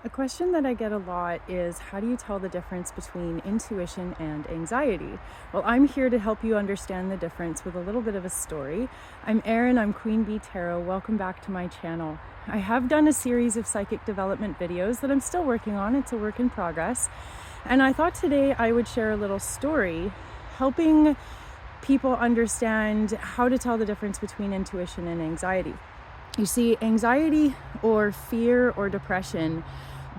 A question that I get a lot is, how do you tell the difference between intuition and anxiety? Well, I'm here to help you understand the difference with a little bit of a story. I'm Erin, I'm Queen Bee Tarot. Welcome back to my channel. I have done a series of psychic development videos that I'm still working on. It's a work in progress. And I thought today I would share a little story helping people understand how to tell the difference between intuition and anxiety. You see, anxiety or fear or depression,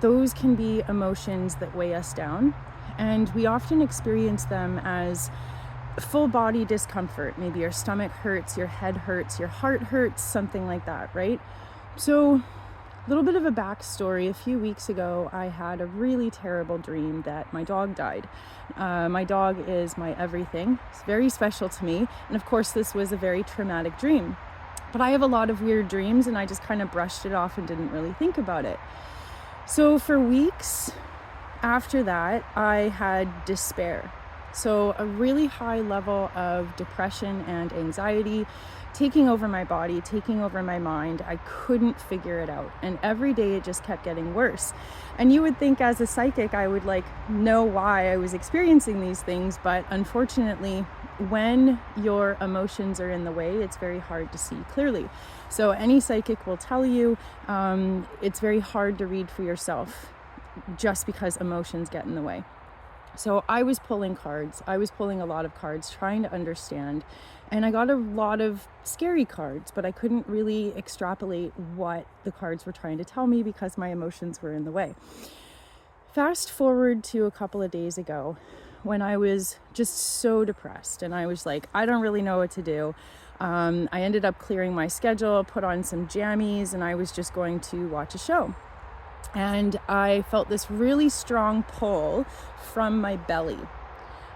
those can be emotions that weigh us down, and we often experience them as full body discomfort. Maybe your stomach hurts, your head hurts, your heart hurts, something like that, right? So, a little bit of a backstory. A few weeks ago, I had a really terrible dream that my dog died. My dog is my everything. It's very special to me, and of course, this was a very traumatic dream. But I have a lot of weird dreams, and I just kind of brushed it off and didn't really think about it. So for weeks after that, I had despair. So a really high level of depression and anxiety taking over my body, taking over my mind. I couldn't figure it out. And every day it just kept getting worse. And you would think as a psychic, I would know why I was experiencing these things. But unfortunately, when your emotions are in the way, it's very hard to see clearly. So any psychic will tell you it's very hard to read for yourself just because emotions get in the way. So I was pulling cards. I was pulling a lot of cards, trying to understand. And I got a lot of scary cards, but I couldn't really extrapolate what the cards were trying to tell me because my emotions were in the way. Fast forward to a couple of days ago when I was just so depressed and I was like, I don't really know what to do. I ended up clearing my schedule, put on some jammies, and I was just going to watch a show. And I felt this really strong pull from my belly.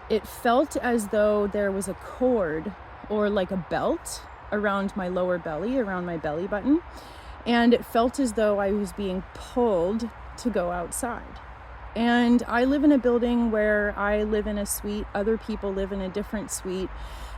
It felt as though there was a cord or like a belt around my lower belly, around my belly button. And it felt as though I was being pulled to go outside. And I live in a building where I live in a suite, other people live in a different suite.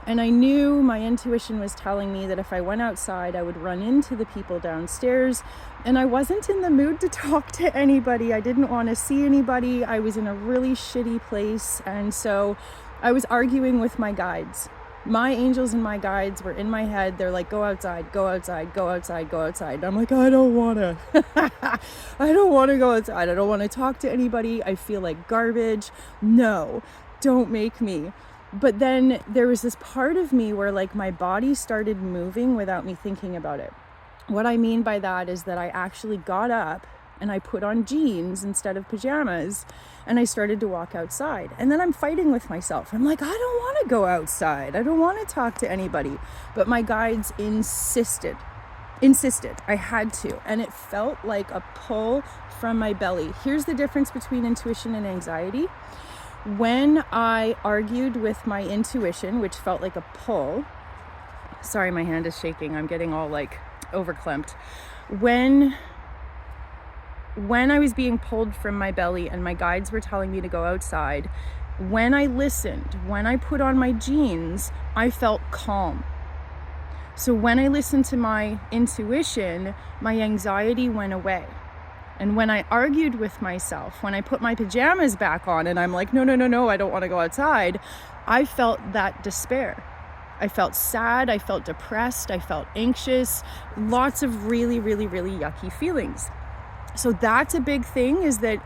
And I knew my intuition was telling me that if I went outside, I would run into the people downstairs. And I wasn't in the mood to talk to anybody. I didn't want to see anybody. I was in a really shitty place. And so I was arguing with my guides. My angels and my guides were in my head. They're like, go outside, go outside, go outside, go outside. And I'm like, I don't want to. I don't want to go outside. I don't want to talk to anybody. I feel like garbage. No, don't make me. But then there was this part of me where my body started moving without me thinking about it. What I mean by that is that I actually got up and I put on jeans instead of pajamas and I started to walk outside. And then I'm fighting with myself. I'm like, I don't want to go outside. I don't want to talk to anybody. But my guides insisted. I had to. And it felt like a pull from my belly. Here's the difference between intuition and anxiety. When I argued with my intuition, which felt like a pull, sorry, my hand is shaking. I'm getting all overclamped. When I was being pulled from my belly and my guides were telling me to go outside, when I listened, when I put on my jeans, I felt calm. So when I listened to my intuition, my anxiety went away. And when I argued with myself, when I put my pajamas back on and I'm like, no, I don't want to go outside, I felt that despair. I felt sad, I felt depressed, I felt anxious, lots of really, really, really yucky feelings. So that's a big thing, is that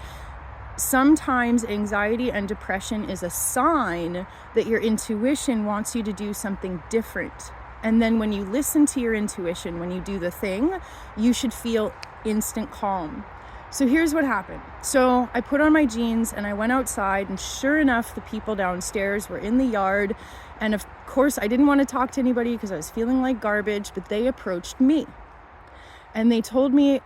sometimes anxiety and depression is a sign that your intuition wants you to do something different. And then when you listen to your intuition, when you do the thing, you should feel instant calm. So here's what happened. So I put on my jeans and I went outside, and sure enough, the people downstairs were in the yard. And of course, I didn't want to talk to anybody because I was feeling like garbage, but they approached me. And they told me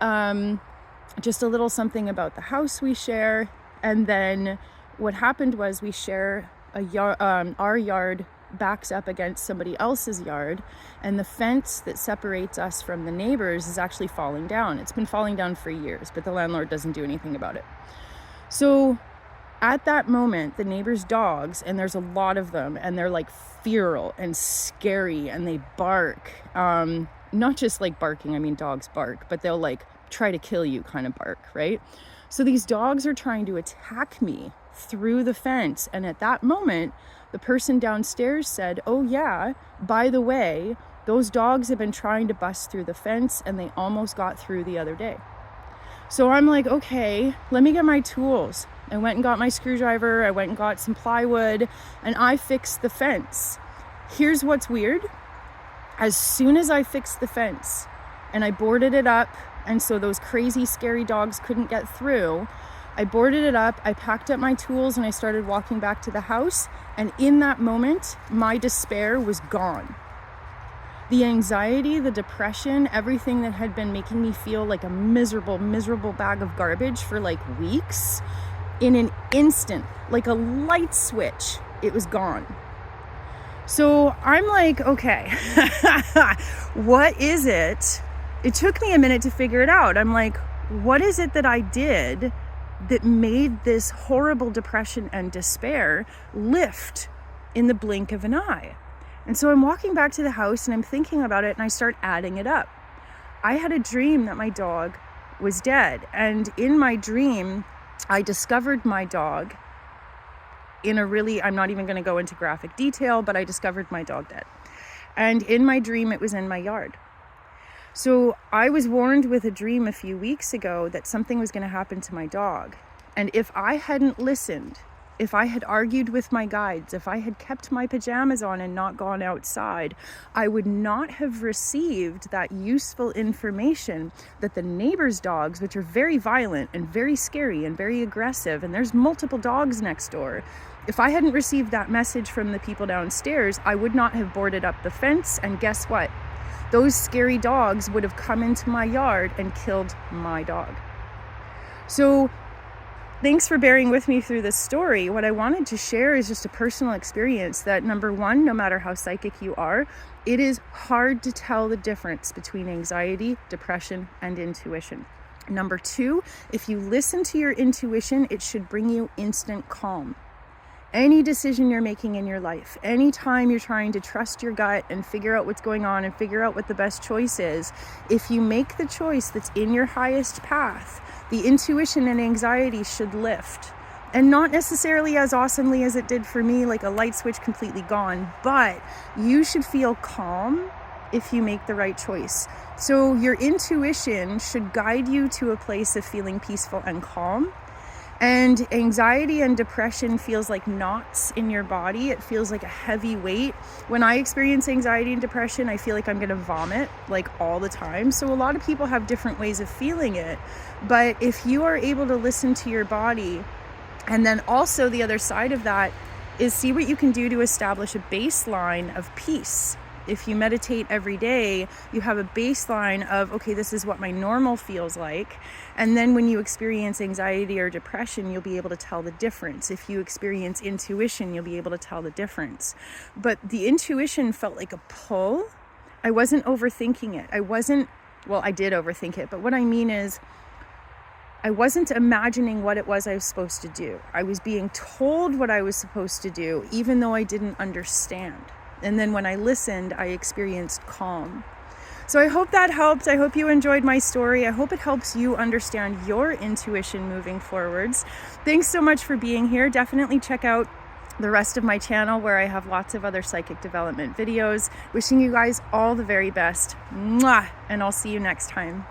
just a little something about the house we share. And then what happened was we share our yard backs up against somebody else's yard, and the fence that separates us from the neighbors is actually falling down. It's been falling down for years, but the landlord doesn't do anything about it. So at that moment, the neighbors' dogs, and there's a lot of them, and they're feral and scary, and they bark. Not just barking, I mean dogs bark, but they'll try to kill you kind of bark, right? So these dogs are trying to attack me through the fence. And at that moment, the person downstairs said, "Oh yeah, by the way, those dogs have been trying to bust through the fence and they almost got through the other day." So I'm like, okay, let me get my tools. I went and got my screwdriver, I went and got some plywood, and I fixed the fence. Here's what's weird. As soon as I fixed the fence and I boarded it up, and so those crazy, scary dogs couldn't get through, I boarded it up, I packed up my tools, and I started walking back to the house. And in that moment, my despair was gone. The anxiety, the depression, everything that had been making me feel like a miserable, miserable bag of garbage for like weeks, in an instant, like a light switch, it was gone. So I'm like, okay, what is it? It took me a minute to figure it out. I'm like, what is it that I did that made this horrible depression and despair lift in the blink of an eye? And so I'm walking back to the house and I'm thinking about it, and I start adding it up. I had a dream that my dog was dead. And in my dream, I discovered my dog in a really, I'm not even going to go into graphic detail, but I discovered my dog dead. And in my dream, it was in my yard. So I was warned with a dream a few weeks ago that something was going to happen to my dog. And if I hadn't listened, if I had argued with my guides, if I had kept my pajamas on and not gone outside, I would not have received that useful information that the neighbors' dogs, which are very violent and very scary and very aggressive, and there's multiple dogs next door. If I hadn't received that message from the people downstairs, I would not have boarded up the fence. And guess what? Those scary dogs would have come into my yard and killed my dog. So thanks for bearing with me through this story. What I wanted to share is just a personal experience that, number one, no matter how psychic you are, it is hard to tell the difference between anxiety, depression, and intuition. Number two, if you listen to your intuition, it should bring you instant calm. Any decision you're making in your life, anytime you're trying to trust your gut and figure out what's going on and figure out what the best choice is, if you make the choice that's in your highest path, the intuition and anxiety should lift. And not necessarily as awesomely as it did for me, like a light switch completely gone, but you should feel calm if you make the right choice. So your intuition should guide you to a place of feeling peaceful and calm. And anxiety and depression feels like knots in your body. It feels like a heavy weight. When I experience anxiety and depression, I feel like I'm going to vomit like all the time. So a lot of people have different ways of feeling it. But if you are able to listen to your body, and then also the other side of that is see what you can do to establish a baseline of peace. If you meditate every day, you have a baseline of, okay, this is what my normal feels like. And then when you experience anxiety or depression, you'll be able to tell the difference. If you experience intuition, you'll be able to tell the difference. But the intuition felt like a pull. I wasn't overthinking it. I did overthink it. But what I mean is, I wasn't imagining what it was I was supposed to do. I was being told what I was supposed to do, even though I didn't understand. And then when I listened, I experienced calm. So I hope that helped. I hope you enjoyed my story. I hope it helps you understand your intuition moving forwards. Thanks so much for being here. Definitely check out the rest of my channel where I have lots of other psychic development videos. Wishing you guys all the very best. Mwah! And I'll see you next time.